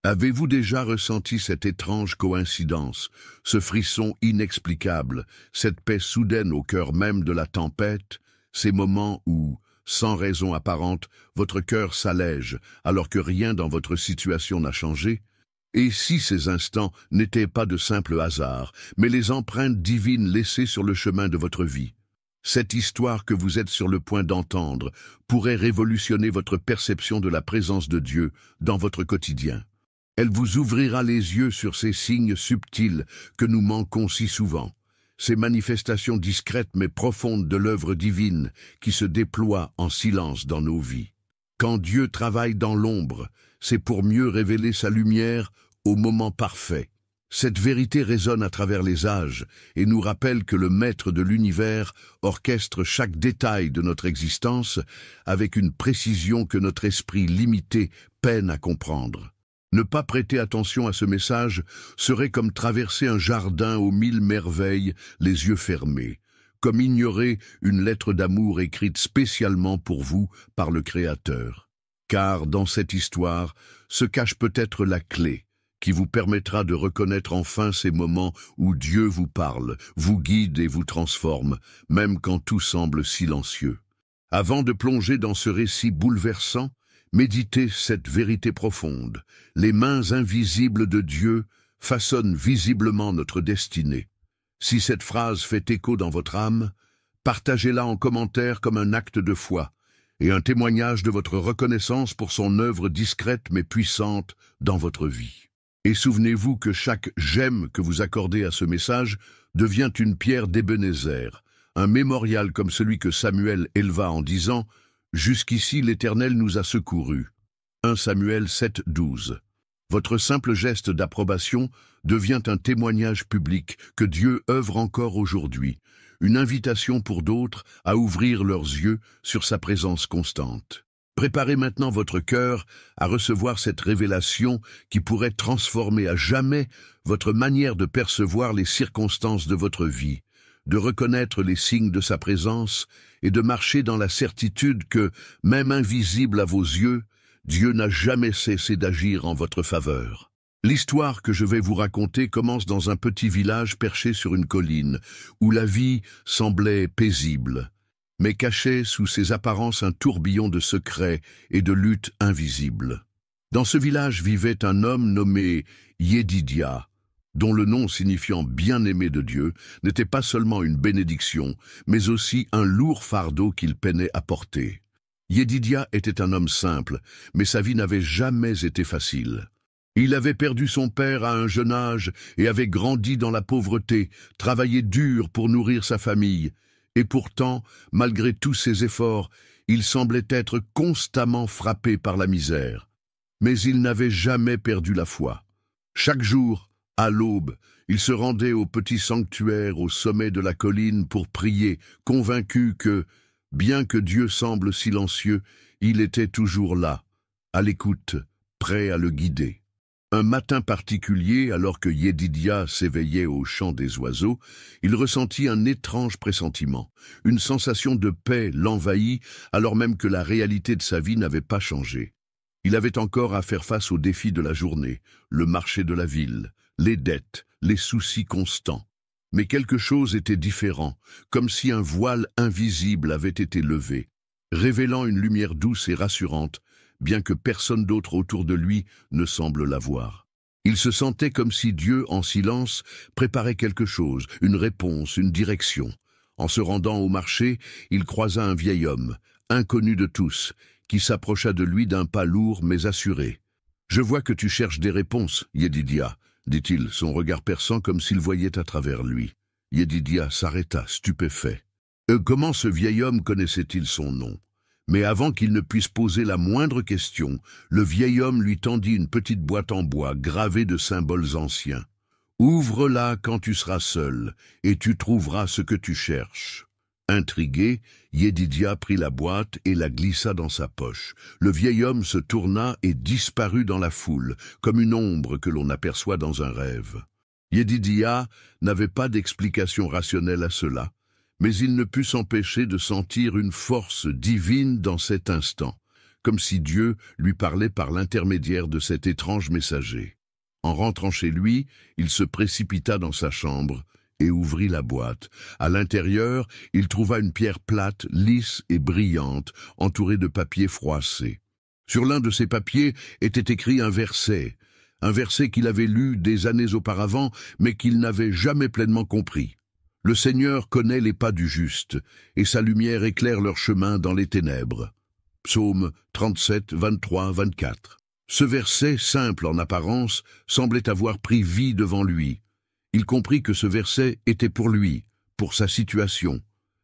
Avez-vous déjà ressenti cette étrange coïncidence, ce frisson inexplicable, cette paix soudaine au cœur même de la tempête, ces moments où, sans raison apparente, votre cœur s'allège alors que rien dans votre situation n'a changé? Et si ces instants n'étaient pas de simples hasards, mais les empreintes divines laissées sur le chemin de votre vie? Cette histoire que vous êtes sur le point d'entendre pourrait révolutionner votre perception de la présence de Dieu dans votre quotidien. Elle vous ouvrira les yeux sur ces signes subtils que nous manquons si souvent, ces manifestations discrètes mais profondes de l'œuvre divine qui se déploie en silence dans nos vies. Quand Dieu travaille dans l'ombre, c'est pour mieux révéler sa lumière au moment parfait. Cette vérité résonne à travers les âges et nous rappelle que le Maître de l'univers orchestre chaque détail de notre existence avec une précision que notre esprit limité peine à comprendre. Ne pas prêter attention à ce message serait comme traverser un jardin aux 1000 merveilles, les yeux fermés, comme ignorer une lettre d'amour écrite spécialement pour vous par le Créateur. Car dans cette histoire se cache peut-être la clé qui vous permettra de reconnaître enfin ces moments où Dieu vous parle, vous guide et vous transforme, même quand tout semble silencieux. Avant de plonger dans ce récit bouleversant, méditez cette vérité profonde. Les mains invisibles de Dieu façonnent visiblement notre destinée. Si cette phrase fait écho dans votre âme, partagez-la en commentaire comme un acte de foi et un témoignage de votre reconnaissance pour son œuvre discrète mais puissante dans votre vie. Et souvenez-vous que chaque « j'aime » que vous accordez à ce message devient une pierre d'Ébenézer, un mémorial comme celui que Samuel éleva en disant « Jusqu'ici l'Éternel nous a secourus ». 1 Samuel 7,12. Votre simple geste d'approbation devient un témoignage public que Dieu œuvre encore aujourd'hui, une invitation pour d'autres à ouvrir leurs yeux sur sa présence constante. Préparez maintenant votre cœur à recevoir cette révélation qui pourrait transformer à jamais votre manière de percevoir les circonstances de votre vie, de reconnaître les signes de sa présence et de marcher dans la certitude que, même invisible à vos yeux, Dieu n'a jamais cessé d'agir en votre faveur. L'histoire que je vais vous raconter commence dans un petit village perché sur une colline, où la vie semblait paisible, mais cachait sous ses apparences un tourbillon de secrets et de luttes invisibles. Dans ce village vivait un homme nommé Yédidia, dont le nom signifiant bien-aimé de Dieu n'était pas seulement une bénédiction, mais aussi un lourd fardeau qu'il peinait à porter. Yédidia était un homme simple, mais sa vie n'avait jamais été facile. Il avait perdu son père à un jeune âge et avait grandi dans la pauvreté, travaillé dur pour nourrir sa famille. Et pourtant, malgré tous ses efforts, il semblait être constamment frappé par la misère. Mais il n'avait jamais perdu la foi. Chaque jour, à l'aube, il se rendait au petit sanctuaire au sommet de la colline pour prier, convaincu que, bien que Dieu semble silencieux, il était toujours là, à l'écoute, prêt à le guider. Un matin particulier, alors que Yédidia s'éveillait au chant des oiseaux, il ressentit un étrange pressentiment. Une sensation de paix l'envahit, alors même que la réalité de sa vie n'avait pas changé. Il avait encore à faire face aux défis de la journée, le marché de la ville, les dettes, les soucis constants. Mais quelque chose était différent, comme si un voile invisible avait été levé, révélant une lumière douce et rassurante, bien que personne d'autre autour de lui ne semble la voir. Il se sentait comme si Dieu, en silence, préparait quelque chose, une réponse, une direction. En se rendant au marché, il croisa un vieil homme, inconnu de tous, qui s'approcha de lui d'un pas lourd mais assuré. « Je vois que tu cherches des réponses, Yédidia », dit-il, son regard perçant comme s'il voyait à travers lui. Yédidia s'arrêta, stupéfait. Comment ce vieil homme connaissait-il son nom ? Mais avant qu'il ne puisse poser la moindre question, le vieil homme lui tendit une petite boîte en bois gravée de symboles anciens. « Ouvre-la quand tu seras seul, et tu trouveras ce que tu cherches. » Intrigué, Yédidia prit la boîte et la glissa dans sa poche. Le vieil homme se tourna et disparut dans la foule, comme une ombre que l'on aperçoit dans un rêve. Yédidia n'avait pas d'explication rationnelle à cela, mais il ne put s'empêcher de sentir une force divine dans cet instant, comme si Dieu lui parlait par l'intermédiaire de cet étrange messager. En rentrant chez lui, il se précipita dans sa chambre et ouvrit la boîte. À l'intérieur, il trouva une pierre plate, lisse et brillante, entourée de papier froissé. Sur l'un de ces papiers était écrit un verset qu'il avait lu des années auparavant, mais qu'il n'avait jamais pleinement compris. Le Seigneur connaît les pas du juste, et sa lumière éclaire leur chemin dans les ténèbres. Psaume 37, 23, 24. Ce verset, simple en apparence, semblait avoir pris vie devant lui. Il comprit que ce verset était pour lui, pour sa situation.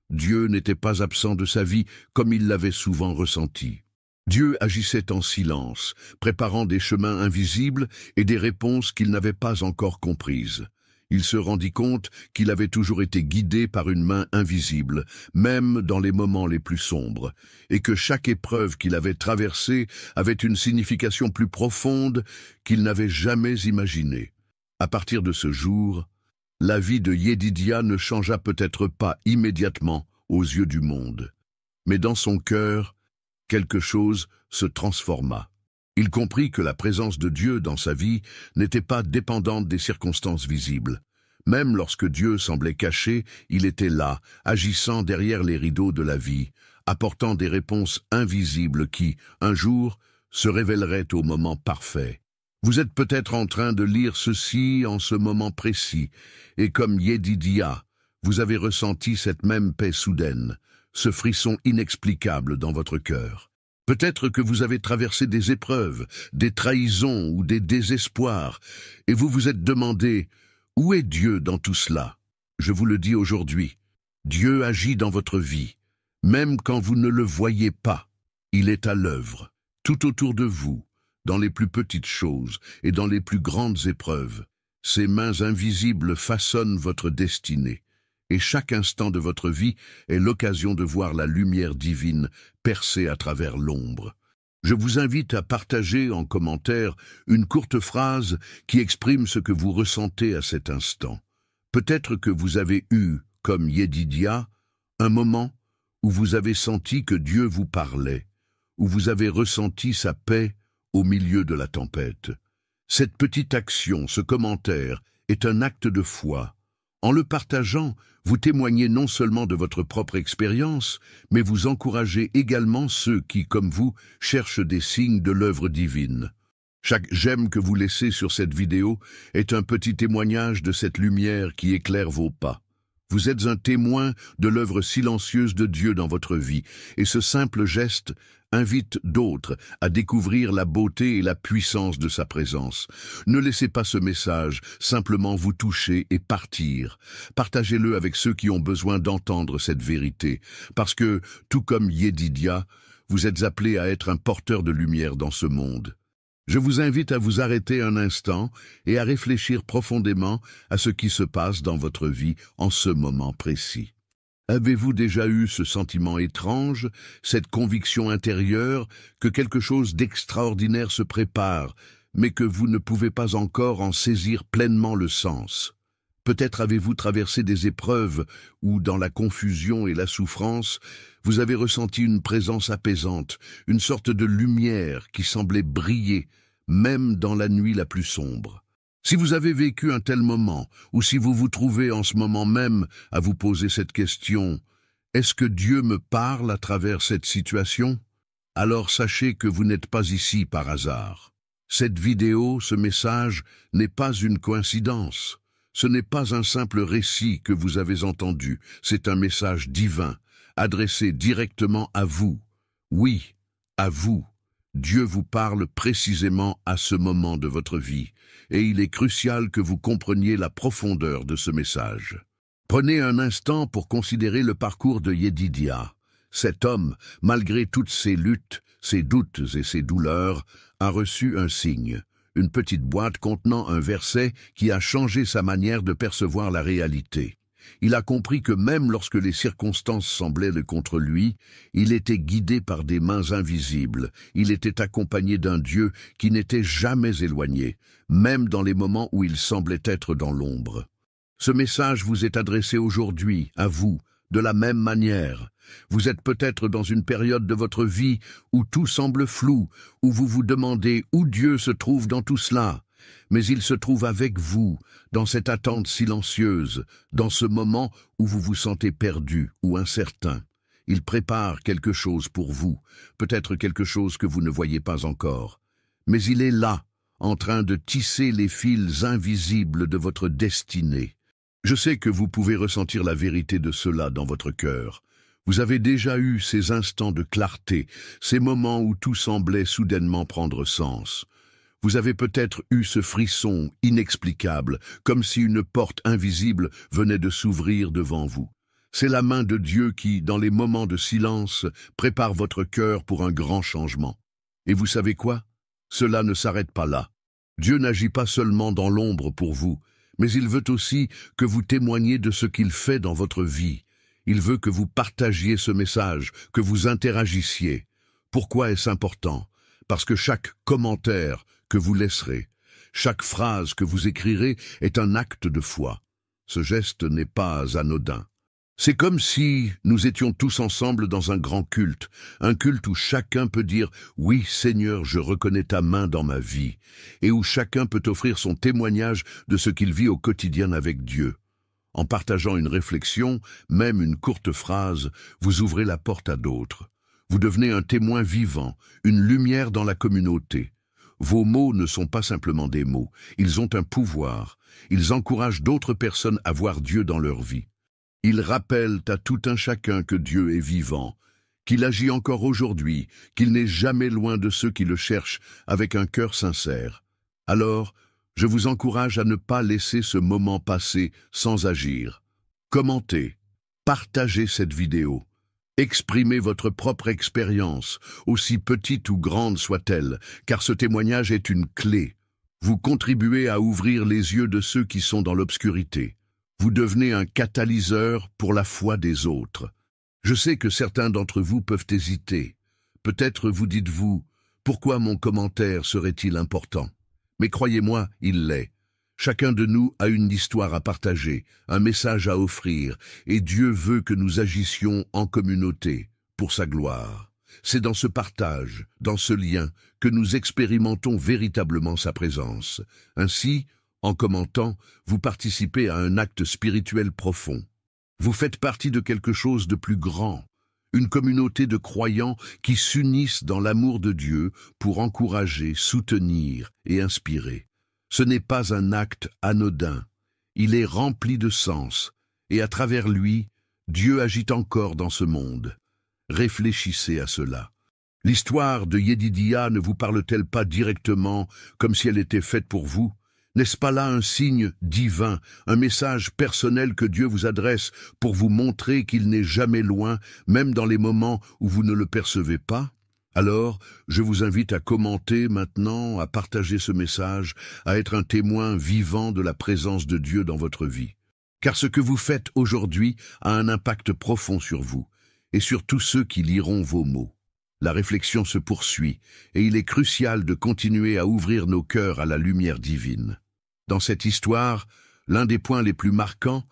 Dieu n'était pas absent de sa vie comme il l'avait souvent ressenti. Dieu agissait en silence, préparant des chemins invisibles et des réponses qu'il n'avait pas encore comprises. Il se rendit compte qu'il avait toujours été guidé par une main invisible, même dans les moments les plus sombres, et que chaque épreuve qu'il avait traversée avait une signification plus profonde qu'il n'avait jamais imaginée. À partir de ce jour, la vie de Yedidia ne changea peut-être pas immédiatement aux yeux du monde, mais dans son cœur, quelque chose se transforma. Il comprit que la présence de Dieu dans sa vie n'était pas dépendante des circonstances visibles. Même lorsque Dieu semblait caché, il était là, agissant derrière les rideaux de la vie, apportant des réponses invisibles qui, un jour, se révéleraient au moment parfait. Vous êtes peut-être en train de lire ceci en ce moment précis, et comme Yedidia, vous avez ressenti cette même paix soudaine, ce frisson inexplicable dans votre cœur. Peut-être que vous avez traversé des épreuves, des trahisons ou des désespoirs, et vous vous êtes demandé « Où est Dieu dans tout cela ?» Je vous le dis aujourd'hui, Dieu agit dans votre vie, même quand vous ne le voyez pas. Il est à l'œuvre, tout autour de vous, dans les plus petites choses et dans les plus grandes épreuves. Ses mains invisibles façonnent votre destinée. Et chaque instant de votre vie est l'occasion de voir la lumière divine percer à travers l'ombre. Je vous invite à partager en commentaire une courte phrase qui exprime ce que vous ressentez à cet instant. Peut-être que vous avez eu, comme Yedidia, un moment où vous avez senti que Dieu vous parlait, où vous avez ressenti sa paix au milieu de la tempête. Cette petite action, ce commentaire, est un acte de foi. En le partageant, vous témoignez non seulement de votre propre expérience, mais vous encouragez également ceux qui, comme vous, cherchent des signes de l'œuvre divine. Chaque j'aime que vous laissez sur cette vidéo est un petit témoignage de cette lumière qui éclaire vos pas. Vous êtes un témoin de l'œuvre silencieuse de Dieu dans votre vie, et ce simple geste invite d'autres à découvrir la beauté et la puissance de sa présence. Ne laissez pas ce message simplement vous toucher et partir. Partagez-le avec ceux qui ont besoin d'entendre cette vérité, parce que, tout comme Yedidia, vous êtes appelé à être un porteur de lumière dans ce monde. Je vous invite à vous arrêter un instant et à réfléchir profondément à ce qui se passe dans votre vie en ce moment précis. Avez-vous déjà eu ce sentiment étrange, cette conviction intérieure que quelque chose d'extraordinaire se prépare, mais que vous ne pouvez pas encore en saisir pleinement le sens? Peut-être avez-vous traversé des épreuves où, dans la confusion et la souffrance, vous avez ressenti une présence apaisante, une sorte de lumière qui semblait briller, même dans la nuit la plus sombre. Si vous avez vécu un tel moment, ou si vous vous trouvez en ce moment même à vous poser cette question, est-ce que Dieu me parle à travers cette situation? Alors sachez que vous n'êtes pas ici par hasard. Cette vidéo, ce message, n'est pas une coïncidence. Ce n'est pas un simple récit que vous avez entendu, c'est un message divin, adressé directement à vous. Oui, à vous. Dieu vous parle précisément à ce moment de votre vie, et il est crucial que vous compreniez la profondeur de ce message. Prenez un instant pour considérer le parcours de Yedidia. Cet homme, malgré toutes ses luttes, ses doutes et ses douleurs, a reçu un signe, une petite boîte contenant un verset qui a changé sa manière de percevoir la réalité. Il a compris que même lorsque les circonstances semblaient contre lui, il était guidé par des mains invisibles. Il était accompagné d'un Dieu qui n'était jamais éloigné, même dans les moments où il semblait être dans l'ombre. Ce message vous est adressé aujourd'hui, à vous, de la même manière. Vous êtes peut-être dans une période de votre vie où tout semble flou, où vous vous demandez où Dieu se trouve dans tout cela. Mais il se trouve avec vous, dans cette attente silencieuse, dans ce moment où vous vous sentez perdu ou incertain. Il prépare quelque chose pour vous, peut-être quelque chose que vous ne voyez pas encore. Mais il est là, en train de tisser les fils invisibles de votre destinée. Je sais que vous pouvez ressentir la vérité de cela dans votre cœur. Vous avez déjà eu ces instants de clarté, ces moments où tout semblait soudainement prendre sens. Vous avez peut-être eu ce frisson inexplicable, comme si une porte invisible venait de s'ouvrir devant vous. C'est la main de Dieu qui, dans les moments de silence, prépare votre cœur pour un grand changement. Et vous savez quoi? Cela ne s'arrête pas là. Dieu n'agit pas seulement dans l'ombre pour vous, mais il veut aussi que vous témoigniez de ce qu'il fait dans votre vie. Il veut que vous partagiez ce message, que vous interagissiez. Pourquoi est-ce important? Parce que chaque commentaire que vous laisserez, chaque phrase que vous écrirez est un acte de foi. Ce geste n'est pas anodin. C'est comme si nous étions tous ensemble dans un grand culte, un culte où chacun peut dire « Oui, Seigneur, je reconnais ta main dans ma vie » et où chacun peut offrir son témoignage de ce qu'il vit au quotidien avec Dieu. En partageant une réflexion, même une courte phrase, vous ouvrez la porte à d'autres. Vous devenez un témoin vivant, une lumière dans la communauté. Vos mots ne sont pas simplement des mots, ils ont un pouvoir. Ils encouragent d'autres personnes à voir Dieu dans leur vie. Ils rappellent à tout un chacun que Dieu est vivant, qu'il agit encore aujourd'hui, qu'il n'est jamais loin de ceux qui le cherchent avec un cœur sincère. Alors, je vous encourage à ne pas laisser ce moment passer sans agir. Commentez, partagez cette vidéo, exprimez votre propre expérience, aussi petite ou grande soit-elle, car ce témoignage est une clé. Vous contribuez à ouvrir les yeux de ceux qui sont dans l'obscurité. Vous devenez un catalyseur pour la foi des autres. Je sais que certains d'entre vous peuvent hésiter. Peut-être vous dites-vous, pourquoi mon commentaire serait-il important? Mais croyez-moi, il l'est. Chacun de nous a une histoire à partager, un message à offrir, et Dieu veut que nous agissions en communauté, pour sa gloire. C'est dans ce partage, dans ce lien, que nous expérimentons véritablement sa présence. Ainsi, en commentant, vous participez à un acte spirituel profond. Vous faites partie de quelque chose de plus grand, une communauté de croyants qui s'unissent dans l'amour de Dieu pour encourager, soutenir et inspirer. Ce n'est pas un acte anodin, il est rempli de sens, et à travers lui, Dieu agit encore dans ce monde. Réfléchissez à cela. L'histoire de Yedidia ne vous parle-t-elle pas directement comme si elle était faite pour vous? N'est-ce pas là un signe divin, un message personnel que Dieu vous adresse pour vous montrer qu'il n'est jamais loin, même dans les moments où vous ne le percevez pas? Alors, je vous invite à commenter maintenant, à partager ce message, à être un témoin vivant de la présence de Dieu dans votre vie. Car ce que vous faites aujourd'hui a un impact profond sur vous, et sur tous ceux qui liront vos mots. La réflexion se poursuit, et il est crucial de continuer à ouvrir nos cœurs à la lumière divine. Dans cette histoire, l'un des points les plus marquants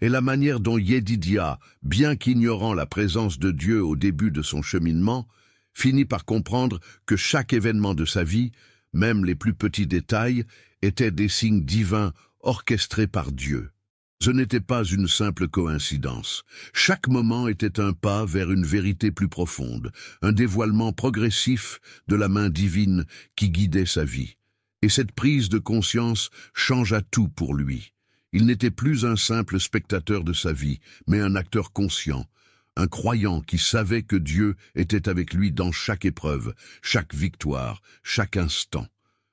est la manière dont Yedidia, bien qu'ignorant la présence de Dieu au début de son cheminement, finit par comprendre que chaque événement de sa vie, même les plus petits détails, étaient des signes divins orchestrés par Dieu. Ce n'était pas une simple coïncidence. Chaque moment était un pas vers une vérité plus profonde, un dévoilement progressif de la main divine qui guidait sa vie. Et cette prise de conscience changea tout pour lui. Il n'était plus un simple spectateur de sa vie, mais un acteur conscient, un croyant qui savait que Dieu était avec lui dans chaque épreuve, chaque victoire, chaque instant.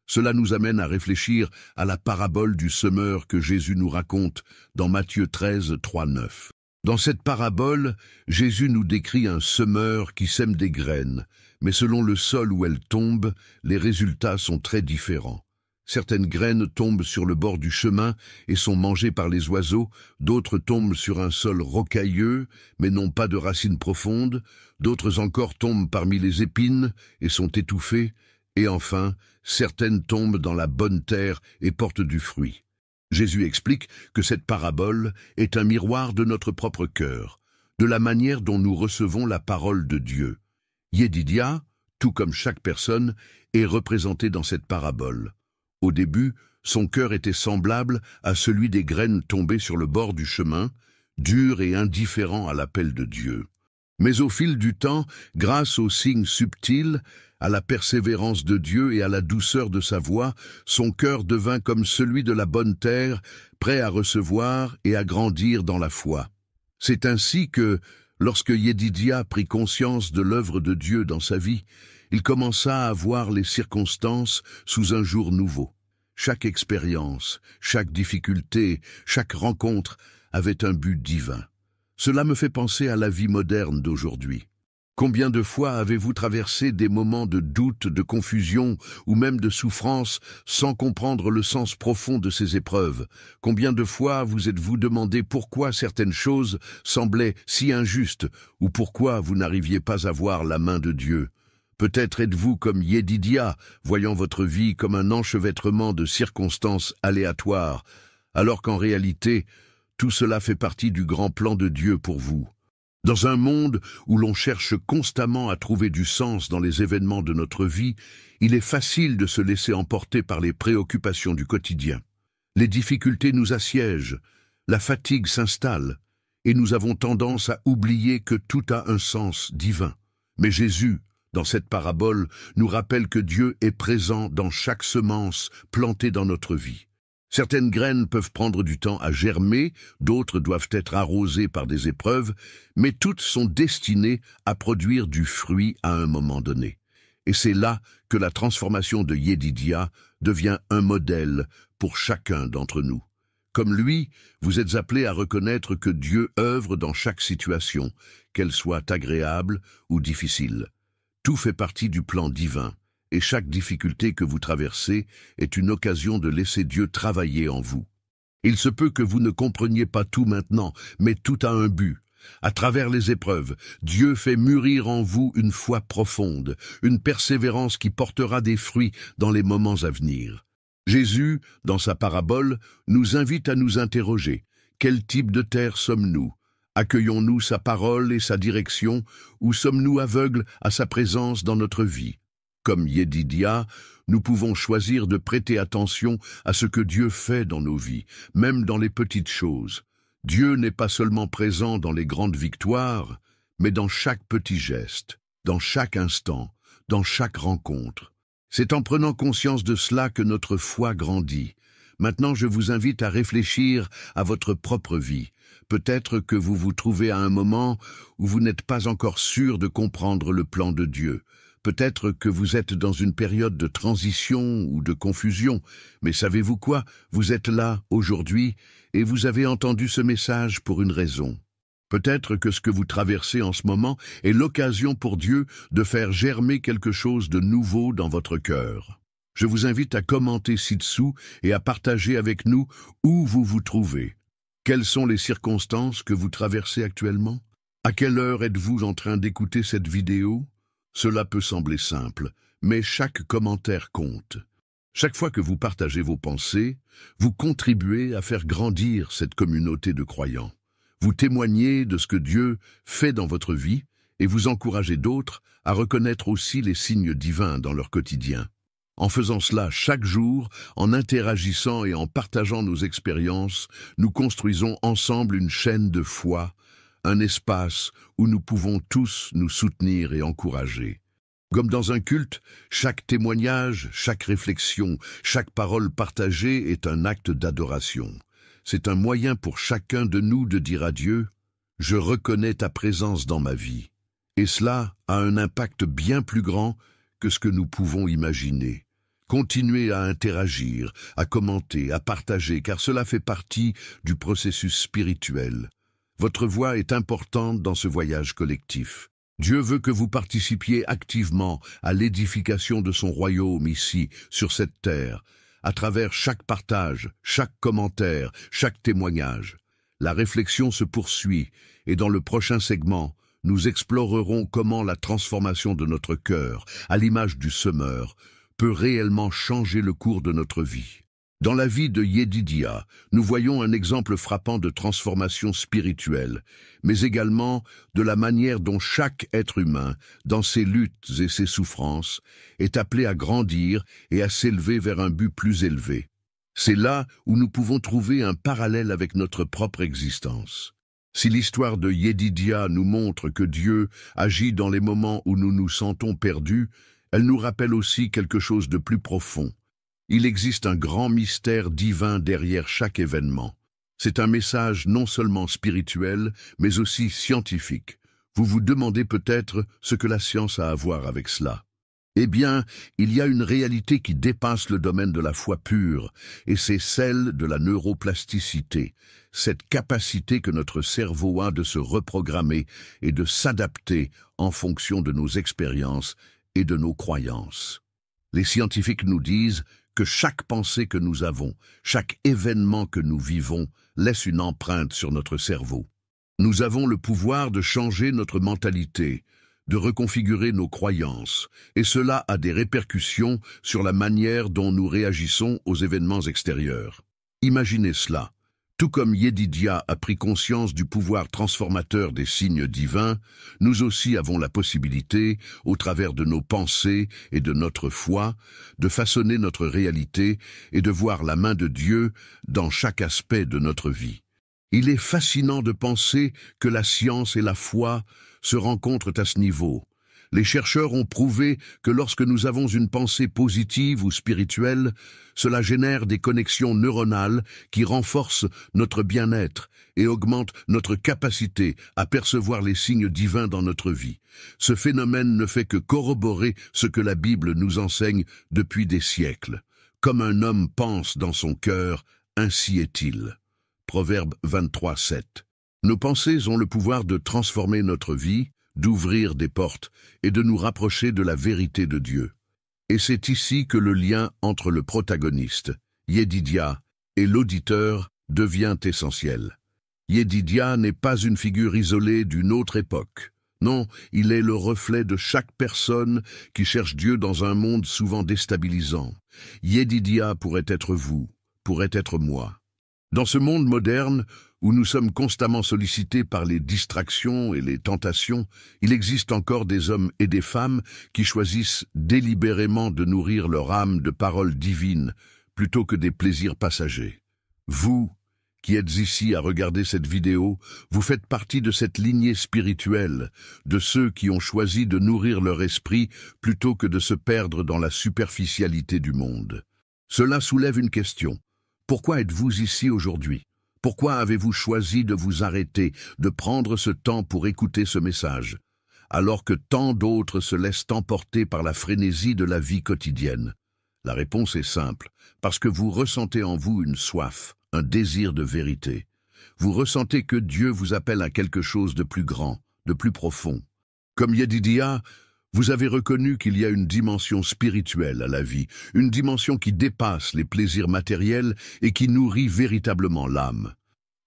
Cela nous amène à réfléchir à la parabole du semeur que Jésus nous raconte dans Matthieu 13, 3, 9. Dans cette parabole, Jésus nous décrit un semeur qui sème des graines, mais selon le sol où elles tombent, les résultats sont très différents. Certaines graines tombent sur le bord du chemin et sont mangées par les oiseaux, d'autres tombent sur un sol rocailleux, mais n'ont pas de racines profondes, d'autres encore tombent parmi les épines et sont étouffées, et enfin, certaines tombent dans la bonne terre et portent du fruit. Jésus explique que cette parabole est un miroir de notre propre cœur. de la manière dont nous recevons la parole de Dieu. Yedidia, tout comme chaque personne, est représenté dans cette parabole. Au début, son cœur était semblable à celui des graines tombées sur le bord du chemin, dur et indifférent à l'appel de Dieu. Mais au fil du temps, grâce aux signes subtils, à la persévérance de Dieu et à la douceur de sa voix, son cœur devint comme celui de la bonne terre, prêt à recevoir et à grandir dans la foi. C'est ainsi que, lorsque Yedidia prit conscience de l'œuvre de Dieu dans sa vie, il commença à voir les circonstances sous un jour nouveau. Chaque expérience, chaque difficulté, chaque rencontre avait un but divin. Cela me fait penser à la vie moderne d'aujourd'hui. Combien de fois avez-vous traversé des moments de doute, de confusion ou même de souffrance sans comprendre le sens profond de ces épreuves? Combien de fois vous êtes-vous demandé pourquoi certaines choses semblaient si injustes ou pourquoi vous n'arriviez pas à voir la main de Dieu? Peut-être êtes-vous comme Yedidia, voyant votre vie comme un enchevêtrement de circonstances aléatoires, alors qu'en réalité, tout cela fait partie du grand plan de Dieu pour vous. Dans un monde où l'on cherche constamment à trouver du sens dans les événements de notre vie, il est facile de se laisser emporter par les préoccupations du quotidien. Les difficultés nous assiègent, la fatigue s'installe, et nous avons tendance à oublier que tout a un sens divin. Mais Jésus, dans cette parabole, nous rappelle que Dieu est présent dans chaque semence plantée dans notre vie. Certaines graines peuvent prendre du temps à germer, d'autres doivent être arrosées par des épreuves, mais toutes sont destinées à produire du fruit à un moment donné. Et c'est là que la transformation de Yedidia devient un modèle pour chacun d'entre nous. Comme lui, vous êtes appelés à reconnaître que Dieu œuvre dans chaque situation, qu'elle soit agréable ou difficile. Tout fait partie du plan divin. Et chaque difficulté que vous traversez est une occasion de laisser Dieu travailler en vous. Il se peut que vous ne compreniez pas tout maintenant, mais tout a un but. À travers les épreuves, Dieu fait mûrir en vous une foi profonde, une persévérance qui portera des fruits dans les moments à venir. Jésus, dans sa parabole, nous invite à nous interroger. Quel type de terre sommes-nous? Accueillons-nous sa parole et sa direction, ou sommes-nous aveugles à sa présence dans notre vie? Comme Yedidia, nous pouvons choisir de prêter attention à ce que Dieu fait dans nos vies, même dans les petites choses. Dieu n'est pas seulement présent dans les grandes victoires, mais dans chaque petit geste, dans chaque instant, dans chaque rencontre. C'est en prenant conscience de cela que notre foi grandit. Maintenant, je vous invite à réfléchir à votre propre vie. Peut-être que vous vous trouvez à un moment où vous n'êtes pas encore sûr de comprendre le plan de Dieu. Peut-être que vous êtes dans une période de transition ou de confusion, mais savez-vous quoi? Vous êtes là, aujourd'hui, et vous avez entendu ce message pour une raison. Peut-être que ce que vous traversez en ce moment est l'occasion pour Dieu de faire germer quelque chose de nouveau dans votre cœur. Je vous invite à commenter ci-dessous et à partager avec nous où vous vous trouvez. Quelles sont les circonstances que vous traversez actuellement? À quelle heure êtes-vous en train d'écouter cette vidéo? Cela peut sembler simple, mais chaque commentaire compte. Chaque fois que vous partagez vos pensées, vous contribuez à faire grandir cette communauté de croyants. Vous témoignez de ce que Dieu fait dans votre vie et vous encouragez d'autres à reconnaître aussi les signes divins dans leur quotidien. En faisant cela chaque jour, en interagissant et en partageant nos expériences, nous construisons ensemble une chaîne de foi, un espace où nous pouvons tous nous soutenir et encourager. Comme dans un culte, chaque témoignage, chaque réflexion, chaque parole partagée est un acte d'adoration. C'est un moyen pour chacun de nous de dire à Dieu « Je reconnais ta présence dans ma vie ». Et cela a un impact bien plus grand que ce que nous pouvons imaginer. Continuez à interagir, à commenter, à partager, car cela fait partie du processus spirituel. Votre voix est importante dans ce voyage collectif. Dieu veut que vous participiez activement à l'édification de son royaume ici, sur cette terre, à travers chaque partage, chaque commentaire, chaque témoignage. La réflexion se poursuit et dans le prochain segment, nous explorerons comment la transformation de notre cœur, à l'image du semeur, peut réellement changer le cours de notre vie. Dans la vie de Yedidia, nous voyons un exemple frappant de transformation spirituelle, mais également de la manière dont chaque être humain, dans ses luttes et ses souffrances, est appelé à grandir et à s'élever vers un but plus élevé. C'est là où nous pouvons trouver un parallèle avec notre propre existence. Si l'histoire de Yedidia nous montre que Dieu agit dans les moments où nous nous sentons perdus, elle nous rappelle aussi quelque chose de plus profond. Il existe un grand mystère divin derrière chaque événement. C'est un message non seulement spirituel, mais aussi scientifique. Vous vous demandez peut-être ce que la science a à voir avec cela. Eh bien, il y a une réalité qui dépasse le domaine de la foi pure, et c'est celle de la neuroplasticité, cette capacité que notre cerveau a de se reprogrammer et de s'adapter en fonction de nos expériences et de nos croyances. Les scientifiques nous disent que chaque pensée que nous avons, chaque événement que nous vivons, laisse une empreinte sur notre cerveau. Nous avons le pouvoir de changer notre mentalité, de reconfigurer nos croyances, et cela a des répercussions sur la manière dont nous réagissons aux événements extérieurs. Imaginez cela. Tout comme Yedidia a pris conscience du pouvoir transformateur des signes divins, nous aussi avons la possibilité, au travers de nos pensées et de notre foi, de façonner notre réalité et de voir la main de Dieu dans chaque aspect de notre vie. Il est fascinant de penser que la science et la foi se rencontrent à ce niveau. Les chercheurs ont prouvé que lorsque nous avons une pensée positive ou spirituelle, cela génère des connexions neuronales qui renforcent notre bien-être et augmentent notre capacité à percevoir les signes divins dans notre vie. Ce phénomène ne fait que corroborer ce que la Bible nous enseigne depuis des siècles. Comme un homme pense dans son cœur, ainsi est-il. Proverbe 23:7. Nos pensées ont le pouvoir de transformer notre vie, d'ouvrir des portes et de nous rapprocher de la vérité de Dieu. Et c'est ici que le lien entre le protagoniste, Yedidia, et l'auditeur devient essentiel. Yedidia n'est pas une figure isolée d'une autre époque. Non, il est le reflet de chaque personne qui cherche Dieu dans un monde souvent déstabilisant. Yedidia pourrait être vous, pourrait être moi. Dans ce monde moderne, où nous sommes constamment sollicités par les distractions et les tentations, il existe encore des hommes et des femmes qui choisissent délibérément de nourrir leur âme de paroles divines plutôt que des plaisirs passagers. Vous, qui êtes ici à regarder cette vidéo, vous faites partie de cette lignée spirituelle, de ceux qui ont choisi de nourrir leur esprit plutôt que de se perdre dans la superficialité du monde. Cela soulève une question. Pourquoi êtes-vous ici aujourd'hui ? Pourquoi avez-vous choisi de vous arrêter, de prendre ce temps pour écouter ce message, alors que tant d'autres se laissent emporter par la frénésie de la vie quotidienne? La réponse est simple, parce que vous ressentez en vous une soif, un désir de vérité. Vous ressentez que Dieu vous appelle à quelque chose de plus grand, de plus profond. Comme Yedidia, vous avez reconnu qu'il y a une dimension spirituelle à la vie, une dimension qui dépasse les plaisirs matériels et qui nourrit véritablement l'âme.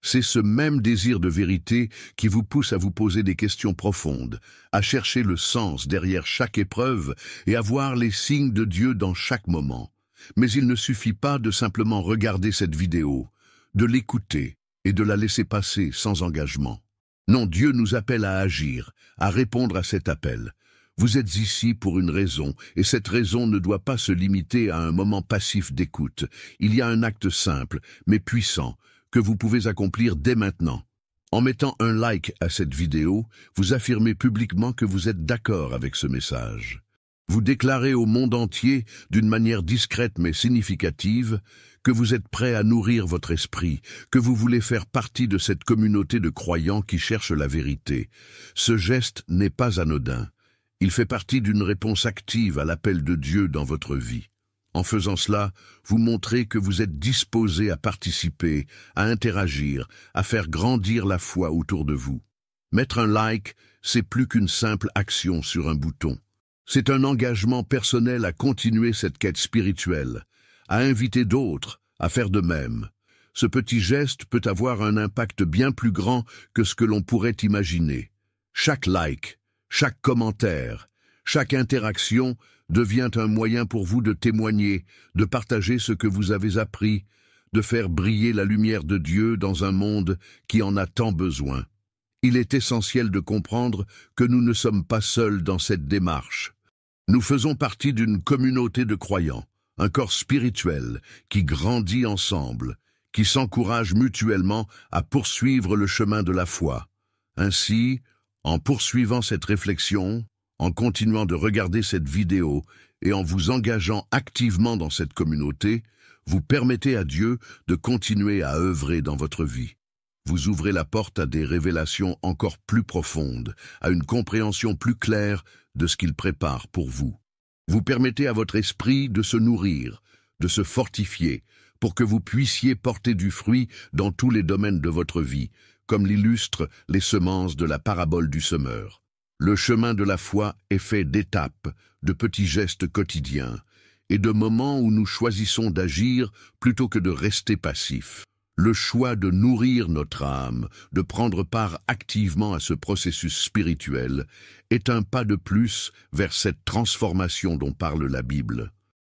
C'est ce même désir de vérité qui vous pousse à vous poser des questions profondes, à chercher le sens derrière chaque épreuve et à voir les signes de Dieu dans chaque moment. Mais il ne suffit pas de simplement regarder cette vidéo, de l'écouter et de la laisser passer sans engagement. Non, Dieu nous appelle à agir, à répondre à cet appel. Vous êtes ici pour une raison, et cette raison ne doit pas se limiter à un moment passif d'écoute. Il y a un acte simple, mais puissant, que vous pouvez accomplir dès maintenant. En mettant un like à cette vidéo, vous affirmez publiquement que vous êtes d'accord avec ce message. Vous déclarez au monde entier, d'une manière discrète mais significative, que vous êtes prêt à nourrir votre esprit, que vous voulez faire partie de cette communauté de croyants qui cherchent la vérité. Ce geste n'est pas anodin. Il fait partie d'une réponse active à l'appel de Dieu dans votre vie. En faisant cela, vous montrez que vous êtes disposé à participer, à interagir, à faire grandir la foi autour de vous. Mettre un like, c'est plus qu'une simple action sur un bouton. C'est un engagement personnel à continuer cette quête spirituelle, à inviter d'autres à faire de même. Ce petit geste peut avoir un impact bien plus grand que ce que l'on pourrait imaginer. Chaque like, chaque commentaire, chaque interaction devient un moyen pour vous de témoigner, de partager ce que vous avez appris, de faire briller la lumière de Dieu dans un monde qui en a tant besoin. Il est essentiel de comprendre que nous ne sommes pas seuls dans cette démarche. Nous faisons partie d'une communauté de croyants, un corps spirituel qui grandit ensemble, qui s'encourage mutuellement à poursuivre le chemin de la foi. Ainsi, en poursuivant cette réflexion, en continuant de regarder cette vidéo et en vous engageant activement dans cette communauté, vous permettez à Dieu de continuer à œuvrer dans votre vie. Vous ouvrez la porte à des révélations encore plus profondes, à une compréhension plus claire de ce qu'il prépare pour vous. Vous permettez à votre esprit de se nourrir, de se fortifier, pour que vous puissiez porter du fruit dans tous les domaines de votre vie, comme l'illustrent les semences de la parabole du semeur. Le chemin de la foi est fait d'étapes, de petits gestes quotidiens, et de moments où nous choisissons d'agir plutôt que de rester passifs. Le choix de nourrir notre âme, de prendre part activement à ce processus spirituel, est un pas de plus vers cette transformation dont parle la Bible.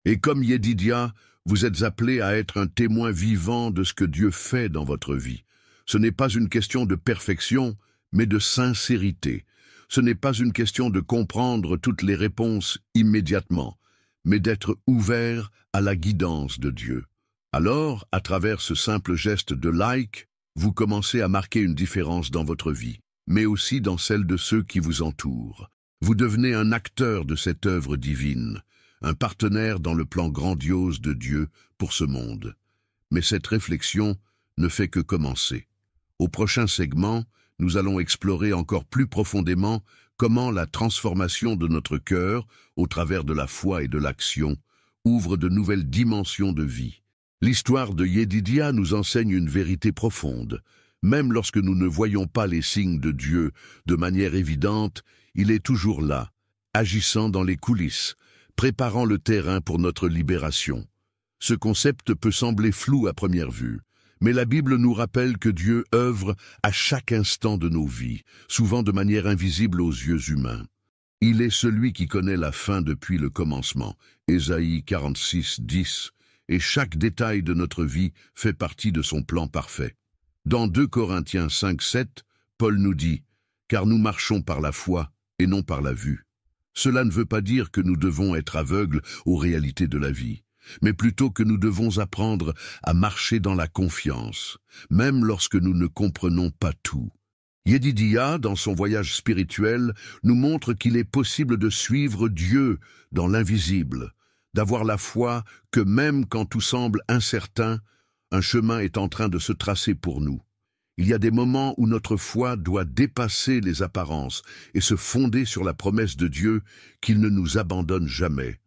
Et comme Yedidia, vous êtes appelé à être un témoin vivant de ce que Dieu fait dans votre vie. Ce n'est pas une question de perfection, mais de sincérité. Ce n'est pas une question de comprendre toutes les réponses immédiatement, mais d'être ouvert à la guidance de Dieu. Alors, à travers ce simple geste de like, vous commencez à marquer une différence dans votre vie, mais aussi dans celle de ceux qui vous entourent. Vous devenez un acteur de cette œuvre divine, un partenaire dans le plan grandiose de Dieu pour ce monde. Mais cette réflexion ne fait que commencer. Au prochain segment, nous allons explorer encore plus profondément comment la transformation de notre cœur, au travers de la foi et de l'action, ouvre de nouvelles dimensions de vie. L'histoire de Yedidia nous enseigne une vérité profonde. Même lorsque nous ne voyons pas les signes de Dieu de manière évidente, il est toujours là, agissant dans les coulisses, préparant le terrain pour notre libération. Ce concept peut sembler flou à première vue, mais la Bible nous rappelle que Dieu œuvre à chaque instant de nos vies, souvent de manière invisible aux yeux humains. Il est celui qui connaît la fin depuis le commencement, Ésaïe 46, 10, et chaque détail de notre vie fait partie de son plan parfait. Dans 2 Corinthiens 5, 7, Paul nous dit « Car nous marchons par la foi et non par la vue ». Cela ne veut pas dire que nous devons être aveugles aux réalités de la vie, mais plutôt que nous devons apprendre à marcher dans la confiance, même lorsque nous ne comprenons pas tout. Yedidia, dans son voyage spirituel, nous montre qu'il est possible de suivre Dieu dans l'invisible, d'avoir la foi que même quand tout semble incertain, un chemin est en train de se tracer pour nous. Il y a des moments où notre foi doit dépasser les apparences et se fonder sur la promesse de Dieu qu'il ne nous abandonne jamais.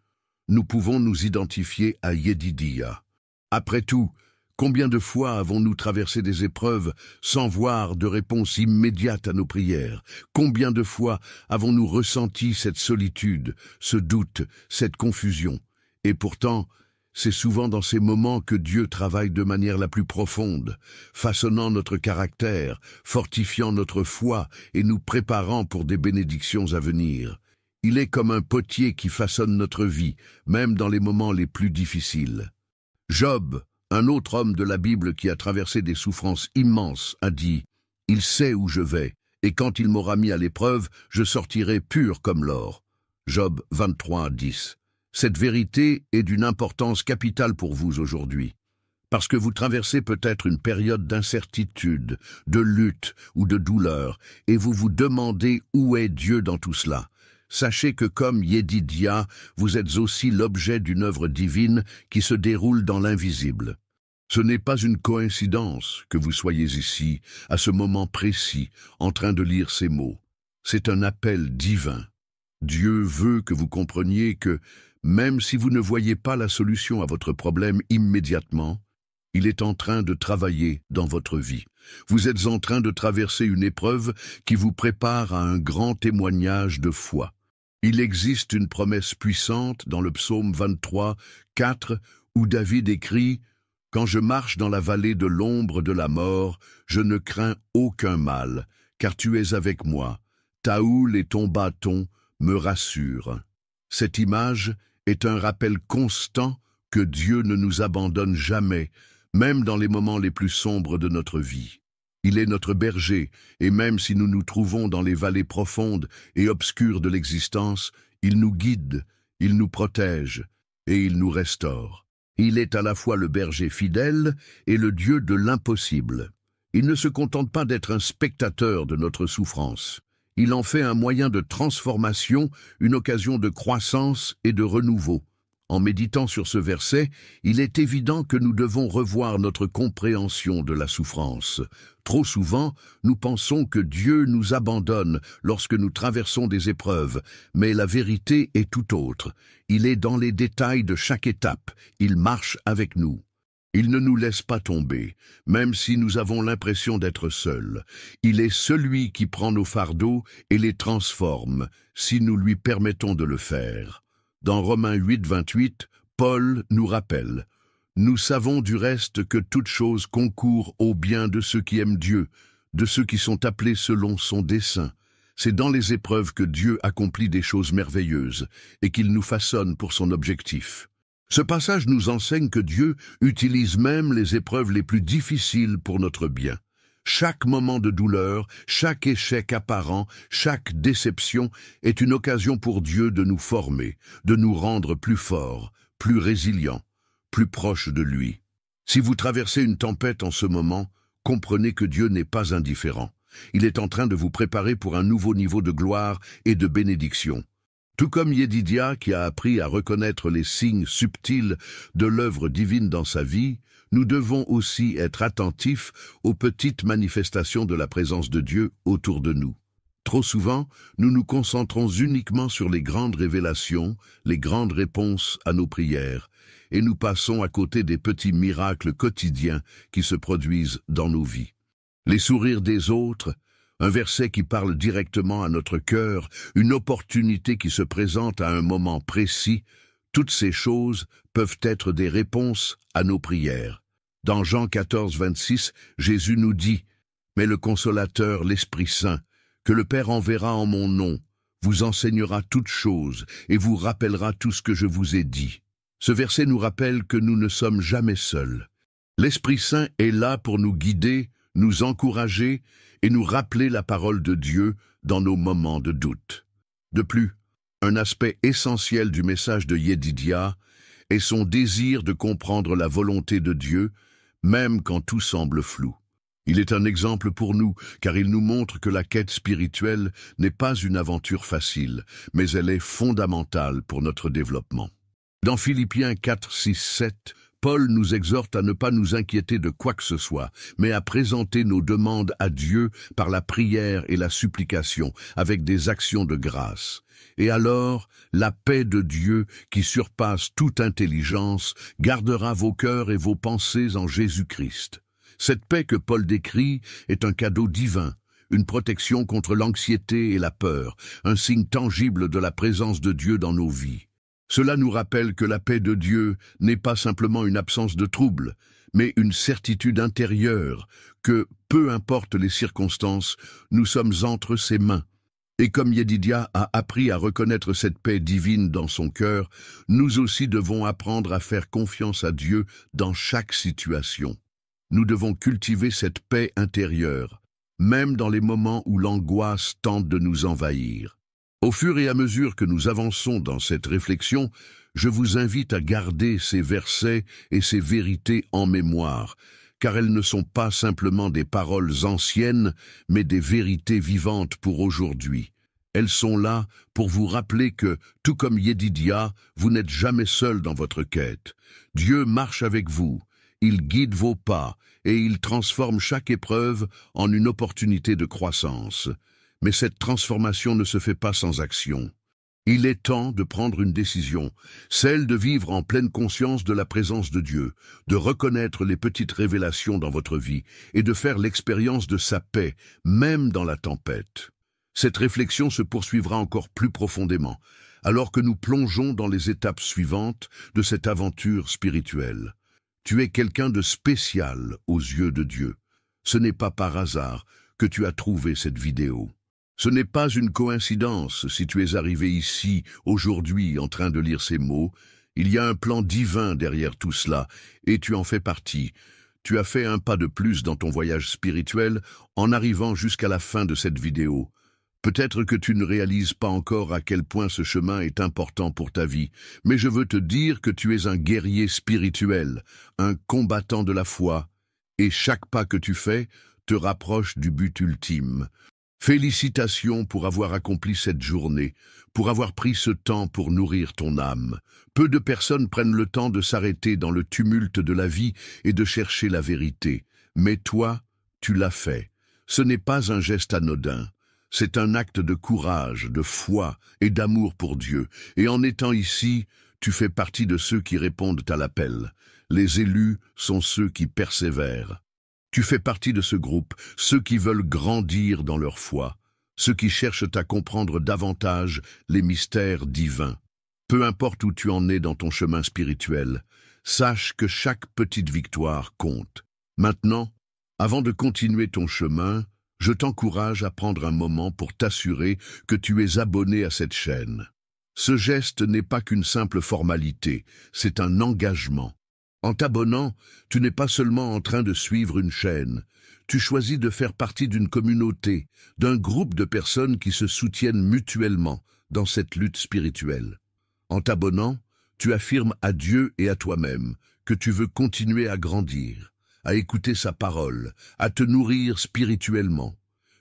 Nous pouvons nous identifier à Yedidia. Après tout, combien de fois avons-nous traversé des épreuves sans voir de réponse immédiate à nos prières? Combien de fois avons-nous ressenti cette solitude, ce doute, cette confusion? Et pourtant, c'est souvent dans ces moments que Dieu travaille de manière la plus profonde, façonnant notre caractère, fortifiant notre foi et nous préparant pour des bénédictions à venir. Il est comme un potier qui façonne notre vie, même dans les moments les plus difficiles. Job, un autre homme de la Bible qui a traversé des souffrances immenses, a dit « Il sait où je vais, et quand il m'aura mis à l'épreuve, je sortirai pur comme l'or. » Job 23, 10. Cette vérité est d'une importance capitale pour vous aujourd'hui, parce que vous traversez peut-être une période d'incertitude, de lutte ou de douleur, et vous vous demandez où est Dieu dans tout cela. Sachez que comme Yedidia, vous êtes aussi l'objet d'une œuvre divine qui se déroule dans l'invisible. Ce n'est pas une coïncidence que vous soyez ici, à ce moment précis, en train de lire ces mots. C'est un appel divin. Dieu veut que vous compreniez que, même si vous ne voyez pas la solution à votre problème immédiatement, il est en train de travailler dans votre vie. Vous êtes en train de traverser une épreuve qui vous prépare à un grand témoignage de foi. Il existe une promesse puissante dans le psaume 23, 4, où David écrit « Quand je marche dans la vallée de l'ombre de la mort, je ne crains aucun mal, car tu es avec moi. Ta houle et ton bâton me rassurent. » Cette image est un rappel constant que Dieu ne nous abandonne jamais, même dans les moments les plus sombres de notre vie. Il est notre berger, et même si nous nous trouvons dans les vallées profondes et obscures de l'existence, il nous guide, il nous protège et il nous restaure. Il est à la fois le berger fidèle et le Dieu de l'impossible. Il ne se contente pas d'être un spectateur de notre souffrance. Il en fait un moyen de transformation, une occasion de croissance et de renouveau. En méditant sur ce verset, il est évident que nous devons revoir notre compréhension de la souffrance. Trop souvent, nous pensons que Dieu nous abandonne lorsque nous traversons des épreuves, mais la vérité est tout autre. Il est dans les détails de chaque étape, il marche avec nous. Il ne nous laisse pas tomber, même si nous avons l'impression d'être seuls. Il est celui qui prend nos fardeaux et les transforme, si nous lui permettons de le faire. Dans Romains 8, 28, Paul nous rappelle « Nous savons du reste que toute chose concourt au bien de ceux qui aiment Dieu, de ceux qui sont appelés selon son dessein. C'est dans les épreuves que Dieu accomplit des choses merveilleuses et qu'il nous façonne pour son objectif. » Ce passage nous enseigne que Dieu utilise même les épreuves les plus difficiles pour notre bien. Chaque moment de douleur, chaque échec apparent, chaque déception est une occasion pour Dieu de nous former, de nous rendre plus forts, plus résilients, plus proches de lui. Si vous traversez une tempête en ce moment, comprenez que Dieu n'est pas indifférent. Il est en train de vous préparer pour un nouveau niveau de gloire et de bénédiction. Tout comme Yedidia qui a appris à reconnaître les signes subtils de l'œuvre divine dans sa vie, nous devons aussi être attentifs aux petites manifestations de la présence de Dieu autour de nous. Trop souvent, nous nous concentrons uniquement sur les grandes révélations, les grandes réponses à nos prières, et nous passons à côté des petits miracles quotidiens qui se produisent dans nos vies. Les sourires des autres, un verset qui parle directement à notre cœur, une opportunité qui se présente à un moment précis, toutes ces choses peuvent être des réponses à nos prières. Dans Jean 14, 26, Jésus nous dit « Mais le Consolateur, l'Esprit Saint, que le Père enverra en mon nom, vous enseignera toutes choses et vous rappellera tout ce que je vous ai dit. » Ce verset nous rappelle que nous ne sommes jamais seuls. L'Esprit Saint est là pour nous guider, nous encourager et nous rappeler la parole de Dieu dans nos moments de doute. De plus, un aspect essentiel du message de Yedidia est son désir de comprendre la volonté de Dieu, même quand tout semble flou. Il est un exemple pour nous, car il nous montre que la quête spirituelle n'est pas une aventure facile, mais elle est fondamentale pour notre développement. Dans Philippiens 4, 6, 7, Paul nous exhorte à ne pas nous inquiéter de quoi que ce soit, mais à présenter nos demandes à Dieu par la prière et la supplication, avec des actions de grâce. Et alors, la paix de Dieu, qui surpasse toute intelligence, gardera vos cœurs et vos pensées en Jésus-Christ. Cette paix que Paul décrit est un cadeau divin, une protection contre l'anxiété et la peur, un signe tangible de la présence de Dieu dans nos vies. Cela nous rappelle que la paix de Dieu n'est pas simplement une absence de trouble, mais une certitude intérieure que, peu importe les circonstances, nous sommes entre ses mains. Et comme Yedidia a appris à reconnaître cette paix divine dans son cœur, nous aussi devons apprendre à faire confiance à Dieu dans chaque situation. Nous devons cultiver cette paix intérieure, même dans les moments où l'angoisse tente de nous envahir. Au fur et à mesure que nous avançons dans cette réflexion, je vous invite à garder ces versets et ces vérités en mémoire, car elles ne sont pas simplement des paroles anciennes, mais des vérités vivantes pour aujourd'hui. Elles sont là pour vous rappeler que, tout comme Yedidia, vous n'êtes jamais seul dans votre quête. Dieu marche avec vous, il guide vos pas et il transforme chaque épreuve en une opportunité de croissance. Mais cette transformation ne se fait pas sans action. Il est temps de prendre une décision, celle de vivre en pleine conscience de la présence de Dieu, de reconnaître les petites révélations dans votre vie et de faire l'expérience de sa paix, même dans la tempête. Cette réflexion se poursuivra encore plus profondément, alors que nous plongeons dans les étapes suivantes de cette aventure spirituelle. Tu es quelqu'un de spécial aux yeux de Dieu. Ce n'est pas par hasard que tu as trouvé cette vidéo. Ce n'est pas une coïncidence si tu es arrivé ici, aujourd'hui, en train de lire ces mots. Il y a un plan divin derrière tout cela, et tu en fais partie. Tu as fait un pas de plus dans ton voyage spirituel en arrivant jusqu'à la fin de cette vidéo. Peut-être que tu ne réalises pas encore à quel point ce chemin est important pour ta vie, mais je veux te dire que tu es un guerrier spirituel, un combattant de la foi, et chaque pas que tu fais te rapproche du but ultime. Félicitations pour avoir accompli cette journée, pour avoir pris ce temps pour nourrir ton âme. Peu de personnes prennent le temps de s'arrêter dans le tumulte de la vie et de chercher la vérité. Mais toi, tu l'as fait. Ce n'est pas un geste anodin. C'est un acte de courage, de foi et d'amour pour Dieu. Et en étant ici, tu fais partie de ceux qui répondent à l'appel. Les élus sont ceux qui persévèrent. Tu fais partie de ce groupe, ceux qui veulent grandir dans leur foi, ceux qui cherchent à comprendre davantage les mystères divins. Peu importe où tu en es dans ton chemin spirituel, sache que chaque petite victoire compte. Maintenant, avant de continuer ton chemin, je t'encourage à prendre un moment pour t'assurer que tu es abonné à cette chaîne. Ce geste n'est pas qu'une simple formalité, c'est un engagement. En t'abonnant, tu n'es pas seulement en train de suivre une chaîne, tu choisis de faire partie d'une communauté, d'un groupe de personnes qui se soutiennent mutuellement dans cette lutte spirituelle. En t'abonnant, tu affirmes à Dieu et à toi-même que tu veux continuer à grandir, à écouter sa parole, à te nourrir spirituellement.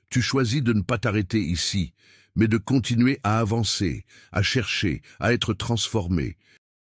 Tu choisis de ne pas t'arrêter ici, mais de continuer à avancer, à chercher, à être transformé.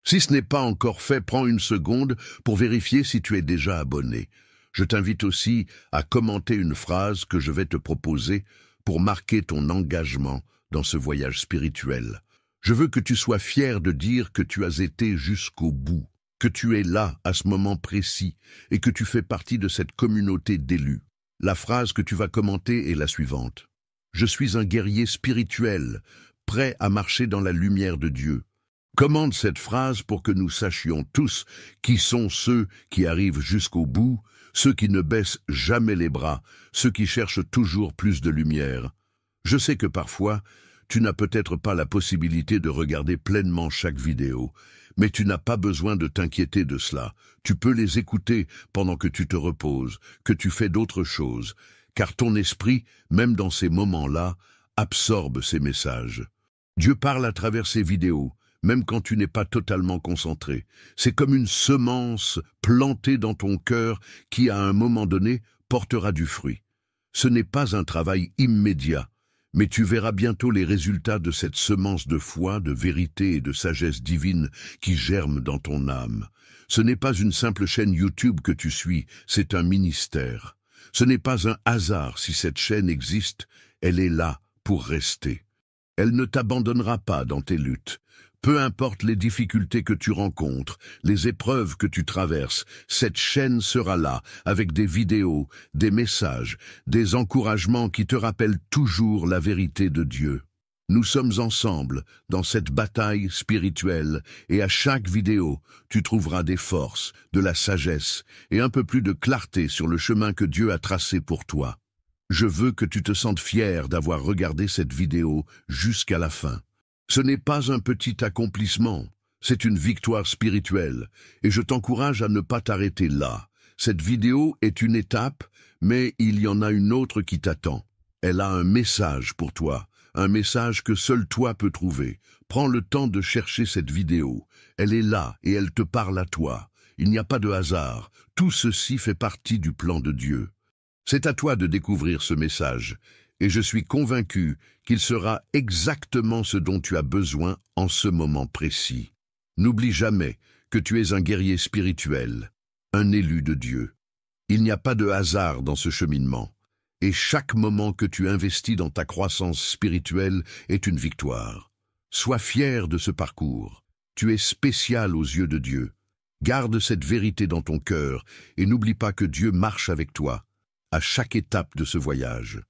Si ce n'est pas encore fait, prends une seconde pour vérifier si tu es déjà abonné. Je t'invite aussi à commenter une phrase que je vais te proposer pour marquer ton engagement dans ce voyage spirituel. Je veux que tu sois fier de dire que tu as été jusqu'au bout, que tu es là à ce moment précis et que tu fais partie de cette communauté d'élus. La phrase que tu vas commenter est la suivante. Je suis un guerrier spirituel, prêt à marcher dans la lumière de Dieu. Commente cette phrase pour que nous sachions tous qui sont ceux qui arrivent jusqu'au bout, ceux qui ne baissent jamais les bras, ceux qui cherchent toujours plus de lumière. Je sais que parfois, tu n'as peut-être pas la possibilité de regarder pleinement chaque vidéo, mais tu n'as pas besoin de t'inquiéter de cela. Tu peux les écouter pendant que tu te reposes, que tu fais d'autres choses, car ton esprit, même dans ces moments-là, absorbe ces messages. Dieu parle à travers ces vidéos, même quand tu n'es pas totalement concentré. C'est comme une semence plantée dans ton cœur qui, à un moment donné, portera du fruit. Ce n'est pas un travail immédiat, mais tu verras bientôt les résultats de cette semence de foi, de vérité et de sagesse divine qui germe dans ton âme. Ce n'est pas une simple chaîne YouTube que tu suis, c'est un ministère. Ce n'est pas un hasard si cette chaîne existe, elle est là pour rester. Elle ne t'abandonnera pas dans tes luttes. Peu importe les difficultés que tu rencontres, les épreuves que tu traverses, cette chaîne sera là, avec des vidéos, des messages, des encouragements qui te rappellent toujours la vérité de Dieu. Nous sommes ensemble dans cette bataille spirituelle et à chaque vidéo, tu trouveras des forces, de la sagesse et un peu plus de clarté sur le chemin que Dieu a tracé pour toi. Je veux que tu te sentes fier d'avoir regardé cette vidéo jusqu'à la fin. Ce n'est pas un petit accomplissement, c'est une victoire spirituelle, et je t'encourage à ne pas t'arrêter là. Cette vidéo est une étape, mais il y en a une autre qui t'attend. Elle a un message pour toi, un message que seul toi peux trouver. Prends le temps de chercher cette vidéo. Elle est là et elle te parle à toi. Il n'y a pas de hasard, tout ceci fait partie du plan de Dieu. C'est à toi de découvrir ce message. Et je suis convaincu qu'il sera exactement ce dont tu as besoin en ce moment précis. N'oublie jamais que tu es un guerrier spirituel, un élu de Dieu. Il n'y a pas de hasard dans ce cheminement, et chaque moment que tu investis dans ta croissance spirituelle est une victoire. Sois fier de ce parcours. Tu es spécial aux yeux de Dieu. Garde cette vérité dans ton cœur et n'oublie pas que Dieu marche avec toi à chaque étape de ce voyage.